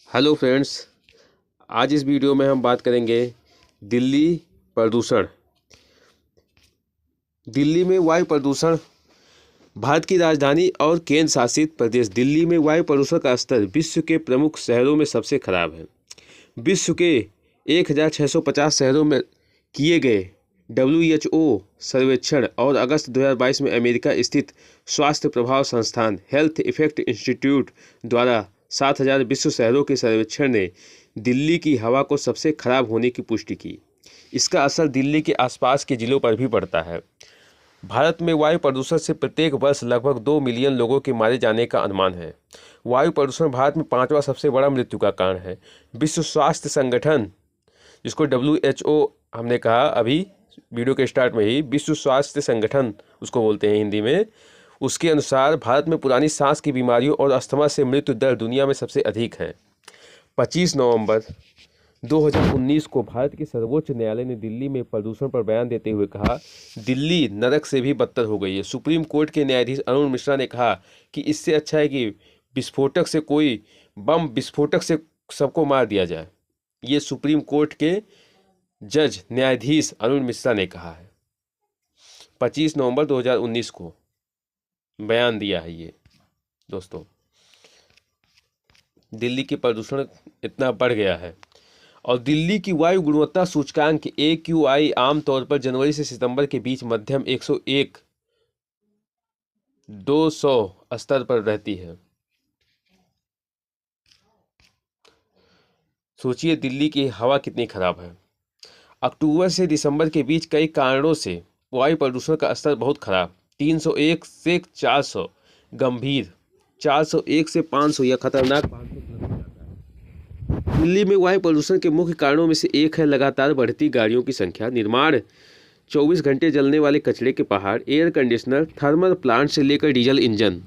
Hello friends, आज इस video में हम बात करेंगे दिल्ली प्रदूषण। दिल्ली में वायु प्रदूषण। भारत की राजधानी और केंद्र शासित प्रदेश दिल्ली में वायु प्रदूषण का स्तर विश्व के प्रमुख शहरों में सबसे खराब है। विश्व के 1650 शहरों में किए गए WHO सर्वेक्षण और अगस्त 2022 में अमेरिका स्थित स्वास्थ्य प्रभाव संस्थान हेल्थ इफेक्ट इंस्टीट्यूट द्वारा 7000 विश्व शहरों के सर्वेक्षण ने दिल्ली की हवा को सबसे खराब होने की पुष्टि की। इसका असर दिल्ली के आसपास के जिलों पर भी पड़ता है। भारत में वायु प्रदूषण से प्रत्येक वर्ष लगभग 2 मिलियन लोगों के मारे जाने का अनुमान है। वायु प्रदूषण भारत में 5वां सबसे बड़ा मृत्यु का कारण है। विश्व स्वास्थ्य संगठन, जिसको WHO हमने कहा अभी वीडियो के स्टार्ट में ही, विश्व स्वास्थ्य संगठन उसको बोलते हैं हिंदी में, उसके अनुसार भारत में पुरानी सांस की बीमारियों और अस्थमा से मृत्यु दर दुनिया में सबसे अधिक है। 25 नवंबर 2019 को भारत के सर्वोच्च न्यायालय ने दिल्ली में प्रदूषण पर बयान देते हुए कहा, दिल्ली नरक से भी बदतर हो गई है। सुप्रीम कोर्ट के न्यायाधीश अरुण मिश्रा ने कहा कि इससे अच्छा है कि विस्फोटक से कोई बम विस्फोटक से सबको मार दिया जाए। ये सुप्रीम कोर्ट के जज न्यायाधीश अरुण मिश्रा ने कहा है। 25 नवंबर 2019 को बयान दिया है ये। दोस्तों, दिल्ली के प्रदूषण इतना बढ़ गया है और दिल्ली की वायु गुणवत्ता सूचकांक AQI आमतौर पर जनवरी से सितंबर के बीच मध्यम 101-200 स्तर पर रहती है। सोचिए दिल्ली की हवा कितनी खराब है। अक्टूबर से दिसंबर के बीच कई कारणों से वायु प्रदूषण का स्तर बहुत खराब, 301 से 400 गंभीर, 401 से 500 या खतरनाक 500 तक हो जाता है। दिल्ली में वायु प्रदूषण के मुख्य कारणों में से एक है लगातार बढ़ती गाड़ियों की संख्या, निर्माण, 24 घंटे जलने वाले कचरे के पहाड़, एयर कंडीशनर, थर्मल प्लांट से लेकर डीजल इंजन।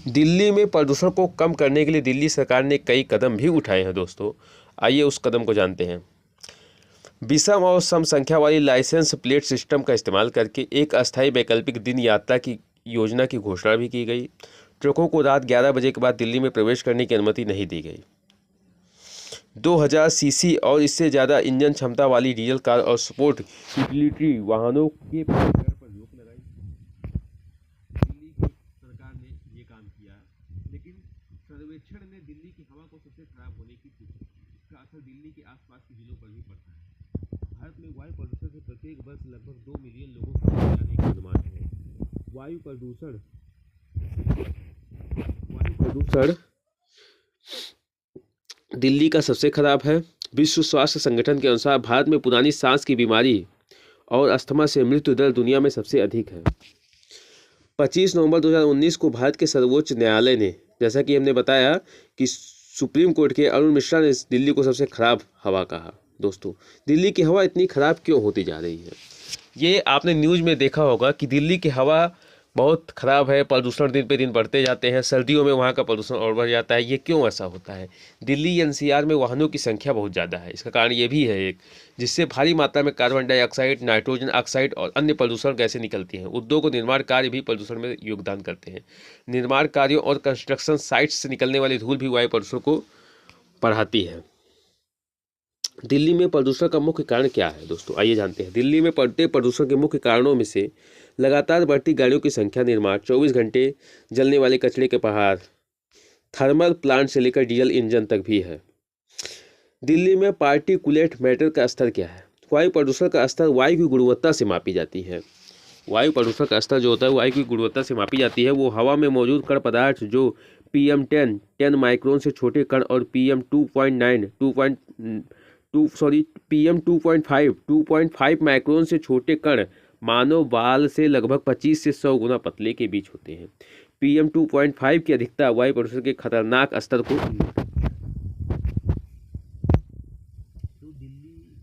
दिल्ली में प्रदूषण को कम करने के लिए दिल्ली सरकार ने कई कदम भी उठाए हैं। दोस्तों, आइए उस कदम को जानते हैं। विषम और सम संख्या वाली लाइसेंस प्लेट सिस्टम का इस्तेमाल करके एक अस्थायी वैकल्पिक दिन यात्रा की योजना की घोषणा भी की गई। ट्रकों को रात 11 बजे के बाद दिल्ली में प्रवेश करने की अनुमति नहीं दी गई। 2000 सीसी और इससे ज़्यादा इंजन क्षमता वाली डीजल कार और स्पोर्ट यूटिलिटी वाहनों के पंजीकरण पर रोक लगाई। दिल्ली की सरकार ने ये काम किया, लेकिन सर्वेक्षण ने दिल्ली की हवा को सबसे खराब होने की पुष्टि की। इसका असर दिल्ली के आसपास के जिलों पर भी पड़ता है। भारत में वायु प्रदूषण से प्रत्येक वर्ष लगभग 2 मिलियन लोगों को मारे जाने का अनुमान है। वायु प्रदूषण दिल्ली का सबसे खराब है। विश्व स्वास्थ्य संगठन के अनुसार भारत में पुरानी सांस की बीमारी और अस्थमा से मृत्यु दर दुनिया में सबसे अधिक है। 25 नवंबर 2019 को भारत के सर्वोच्च न्यायालय ने, जैसा कि हमने बताया कि सुप्रीम कोर्ट के अरुण मिश्रा ने दिल्ली को सबसे खराब हवा कहा। दोस्तों, दिल्ली की हवा इतनी खराब क्यों होती जा रही है? ये आपने न्यूज़ में देखा होगा कि दिल्ली की हवा बहुत ख़राब है, प्रदूषण दिन पे दिन बढ़ते जाते हैं, सर्दियों में वहाँ का प्रदूषण और बढ़ जाता है। ये क्यों ऐसा होता है? दिल्ली NCR में वाहनों की संख्या बहुत ज़्यादा है। इसका कारण ये भी है एक, जिससे भारी मात्रा में कार्बन डाइऑक्साइड, नाइट्रोजन ऑक्साइड और अन्य प्रदूषण गैसें निकलती हैं। उद्योग और निर्माण कार्य भी प्रदूषण में योगदान करते हैं। निर्माण कार्यों और कंस्ट्रक्शन साइट्स से निकलने वाली धूल भी वायु प्रदूषण को बढ़ाती है। दिल्ली में प्रदूषण का मुख्य कारण क्या है? दोस्तों, आइए जानते हैं। दिल्ली में बढ़ते प्रदूषण के मुख्य कारणों में से लगातार बढ़ती गाड़ियों की संख्या, निर्माण, 24 घंटे जलने वाले कचरे के पहाड़, थर्मल प्लांट से लेकर डीजल इंजन तक भी है। दिल्ली में पार्टिकुलेट मैटर का स्तर क्या है? वायु प्रदूषण का स्तर वायु की गुणवत्ता से मापी जाती है। वायु प्रदूषण का स्तर जो होता है वायु की गुणवत्ता से मापी जाती है। वो हवा में मौजूद कण पदार्थ जो PM10 माइक्रोन से छोटे कण और PM2.5 माइक्रोन से छोटे कण मानव बाल से लगभग 25 से 100 गुना पतले के बीच होते हैं। PM2.5 की अधिकता वायु प्रदूषण के खतरनाक स्तर को। तो दिल्ली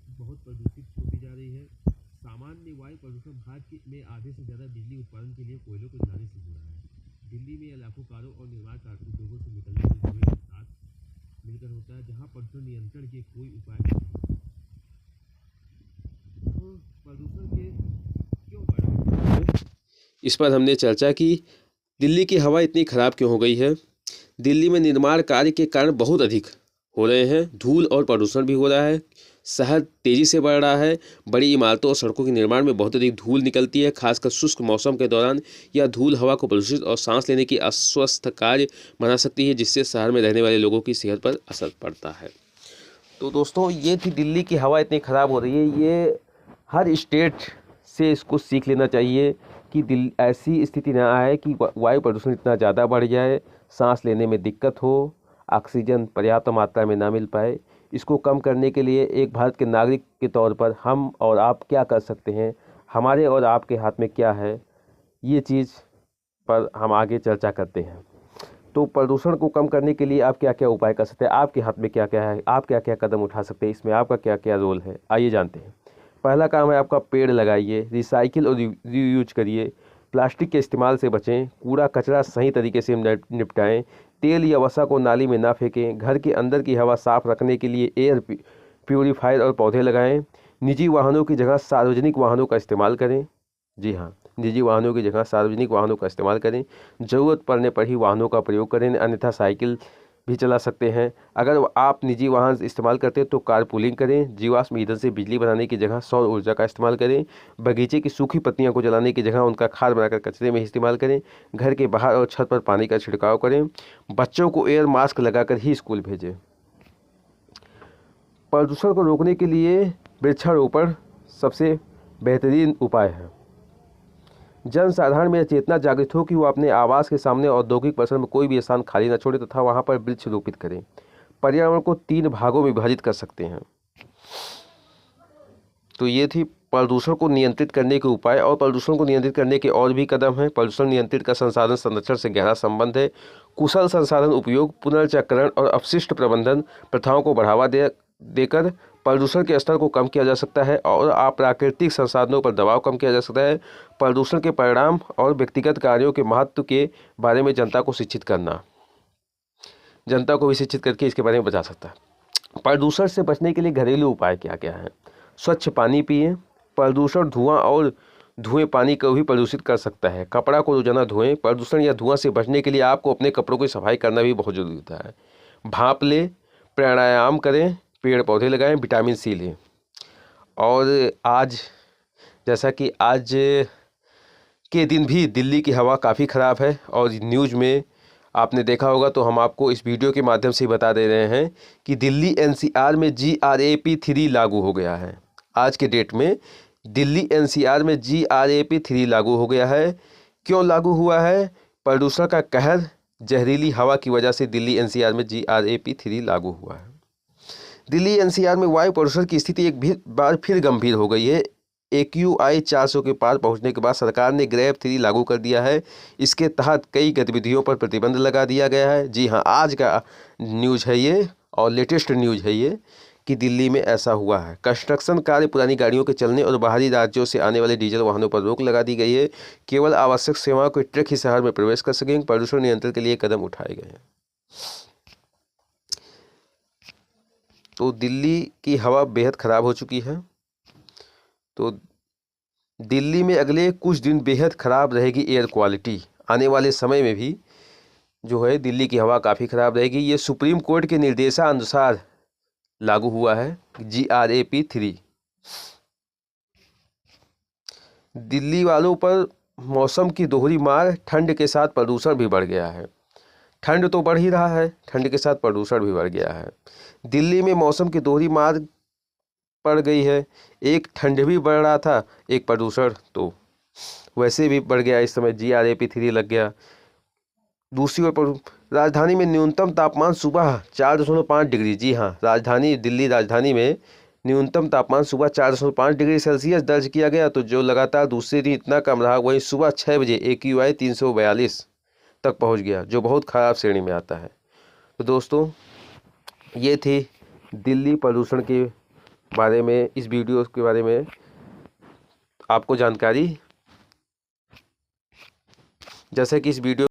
बहुत प्रदूषित होती जा रही है। सामान्य वायु प्रदूषण भारत में आधे से ज़्यादा बिजली उत्पादन के लिए कोयलों को जलाने से हो रहा है। दिल्ली में लाखों कारों और निर्माण उद्योगों से निकलने वाले धुएं के साथ मिलकर होता है, जहां प्रदूषण नियंत्रण के कोई उपाय नहीं है। तो प्रदूषण के क्यों बढ़ रहा है, इस पर हमने चर्चा की। दिल्ली की हवा इतनी खराब क्यों हो गई है? दिल्ली में निर्माण कार्य के कारण बहुत अधिक हो रहे हैं, धूल और प्रदूषण भी हो रहा है, शहर तेज़ी से बढ़ रहा है, बड़ी इमारतों और सड़कों के निर्माण में बहुत अधिक धूल निकलती है। खासकर शुष्क मौसम के दौरान यह धूल हवा को प्रदूषित और सांस लेने की अस्वस्थ कार्य बना सकती है, जिससे शहर में रहने वाले लोगों की सेहत पर असर पड़ता है। तो दोस्तों, ये थी दिल्ली की हवा इतनी ख़राब हो रही है। ये हर स्टेट से इसको सीख लेना चाहिए कि ऐसी स्थिति ना आए कि वायु प्रदूषण इतना ज़्यादा बढ़ जाए, सांस लेने में दिक्कत हो, ऑक्सीजन पर्याप्त मात्रा में ना मिल पाए। इसको कम करने के लिए एक भारत के नागरिक के तौर पर हम और आप क्या कर सकते हैं, हमारे और आपके हाथ में क्या है, ये चीज़ पर हम आगे चर्चा करते हैं। तो प्रदूषण को कम करने के लिए आप क्या क्या उपाय कर सकते हैं, आपके हाथ में क्या क्या है, आप क्या क्या कदम उठा सकते हैं, इसमें आपका क्या क्या रोल है, आइए जानते हैं। पहला काम है आपका, पेड़ लगाइए, रिसाइकिल और रीयूज करिए, प्लास्टिक के इस्तेमाल से बचें, कूड़ा कचरा सही तरीके से निपटाएं, तेल या वसा को नाली में ना फेंकें, घर के अंदर की हवा साफ रखने के लिए एयर प्यूरीफायर और पौधे लगाएं, निजी वाहनों की जगह सार्वजनिक वाहनों का इस्तेमाल करें। जी हाँ, निजी वाहनों की जगह सार्वजनिक वाहनों का इस्तेमाल करें, ज़रूरत पड़ने पर ही वाहनों का प्रयोग करें, अन्यथा साइकिल भी चला सकते हैं। अगर आप निजी वाहन इस्तेमाल करते हैं तो कारपूलिंग करें, जीवाश्म ईंधन से बिजली बनाने की जगह सौर ऊर्जा का इस्तेमाल करें, बगीचे की सूखी पत्तियों को जलाने की जगह उनका खाद बनाकर कचरे में इस्तेमाल करें, घर के बाहर और छत पर पानी का छिड़काव करें, बच्चों को एयर मास्क लगाकर ही स्कूल भेजें। प्रदूषण को रोकने के लिए वृक्षारोपण सबसे बेहतरीन उपाय है। जनसाधारण में चेतना जागृत हो कि वो अपने आवास के सामने औद्योगिक परिसर में कोई भी स्थान खाली न छोड़े तथा वहाँ पर वृक्ष रोपित करें। पर्यावरण को 3 भागों में विभाजित कर सकते हैं। तो ये थी प्रदूषण को नियंत्रित करने के उपाय। और प्रदूषण को नियंत्रित करने के और भी कदम हैं। प्रदूषण नियंत्रित का संसाधन संरक्षण से गहरा संबंध है। कुशल संसाधन उपयोग, पुनर्चक्रण और अपशिष्ट प्रबंधन प्रथाओं को बढ़ावा देकर प्रदूषण के स्तर को कम किया जा सकता है और अप्राकृतिक संसाधनों पर दबाव कम किया जा सकता है। प्रदूषण के परिणाम और व्यक्तिगत कार्यों के महत्व के बारे में जनता को शिक्षित करना, जनता को भी शिक्षित करके इसके बारे में बचा सकता है। प्रदूषण से बचने के लिए घरेलू उपाय क्या क्या हैं? स्वच्छ पानी पिएं। प्रदूषण धुएं पानी को भी प्रदूषित कर सकता है। कपड़ा को रोजाना धोएं। प्रदूषण या धुआं से बचने के लिए आपको अपने कपड़ों की सफाई करना भी बहुत जरूरी होता है। भाप लें, प्राणायाम करें, पेड़ पौधे लगाएं, विटामिन सी लें। और आज जैसा कि आज के दिन भी दिल्ली की हवा काफ़ी ख़राब है और न्यूज़ में आपने देखा होगा, तो हम आपको इस वीडियो के माध्यम से बता दे रहे हैं कि दिल्ली एनसीआर में GRAP 3 लागू हो गया है। आज के डेट में दिल्ली एनसीआर में GRAP 3 लागू हो गया है। क्यों लागू हुआ है? प्रदूषण का कहर, जहरीली हवा की वजह से दिल्ली एनसीआर में GRAP 3 लागू हुआ है। दिल्ली एनसीआर में वायु प्रदूषण की स्थिति एक बार फिर गंभीर हो गई है। AQI 400 के पार पहुंचने के बाद सरकार ने GRAP 3 लागू कर दिया है। इसके तहत कई गतिविधियों पर प्रतिबंध लगा दिया गया है। जी हाँ, आज का न्यूज़ है ये और लेटेस्ट न्यूज़ है ये कि दिल्ली में ऐसा हुआ है। कंस्ट्रक्शन कार्य, पुरानी गाड़ियों के चलने और बाहरी राज्यों से आने वाले डीजल वाहनों पर रोक लगा दी गई है। केवल आवश्यक सेवाओं के ट्रक ही शहर में प्रवेश कर सकेंगे। प्रदूषण नियंत्रण के लिए कदम उठाए गए हैं। तो दिल्ली की हवा बेहद ख़राब हो चुकी है। तो दिल्ली में अगले कुछ दिन बेहद ख़राब रहेगी एयर क्वालिटी। आने वाले समय में भी जो है दिल्ली की हवा काफ़ी ख़राब रहेगी। ये सुप्रीम कोर्ट के निर्देशानुसार लागू हुआ है GRAP 3। दिल्ली वालों पर मौसम की दोहरी मार, ठंड के साथ प्रदूषण भी बढ़ गया है। ठंड तो बढ़ ही रहा है, ठंड के साथ प्रदूषण भी बढ़ गया है। दिल्ली में मौसम की दोहरी मार पड़ गई है। एक ठंड भी बढ़ रहा था, एक प्रदूषण तो वैसे भी बढ़ गया। इस समय GRAP 3 लग गया। दूसरी ओर राजधानी में न्यूनतम तापमान सुबह 4.5 डिग्री, जी हाँ, दिल्ली राजधानी में न्यूनतम तापमान सुबह 4.5 डिग्री सेल्सियस दर्ज किया गया, तो जो लगातार दूसरे दिन इतना कम रहा। वहीं सुबह 6 बजे AQI 342 तक पहुंच गया, जो बहुत ख़राब श्रेणी में आता है। तो दोस्तों, ये थी दिल्ली प्रदूषण के बारे में, इस वीडियो के बारे में आपको जानकारी। जैसे कि इस वीडियो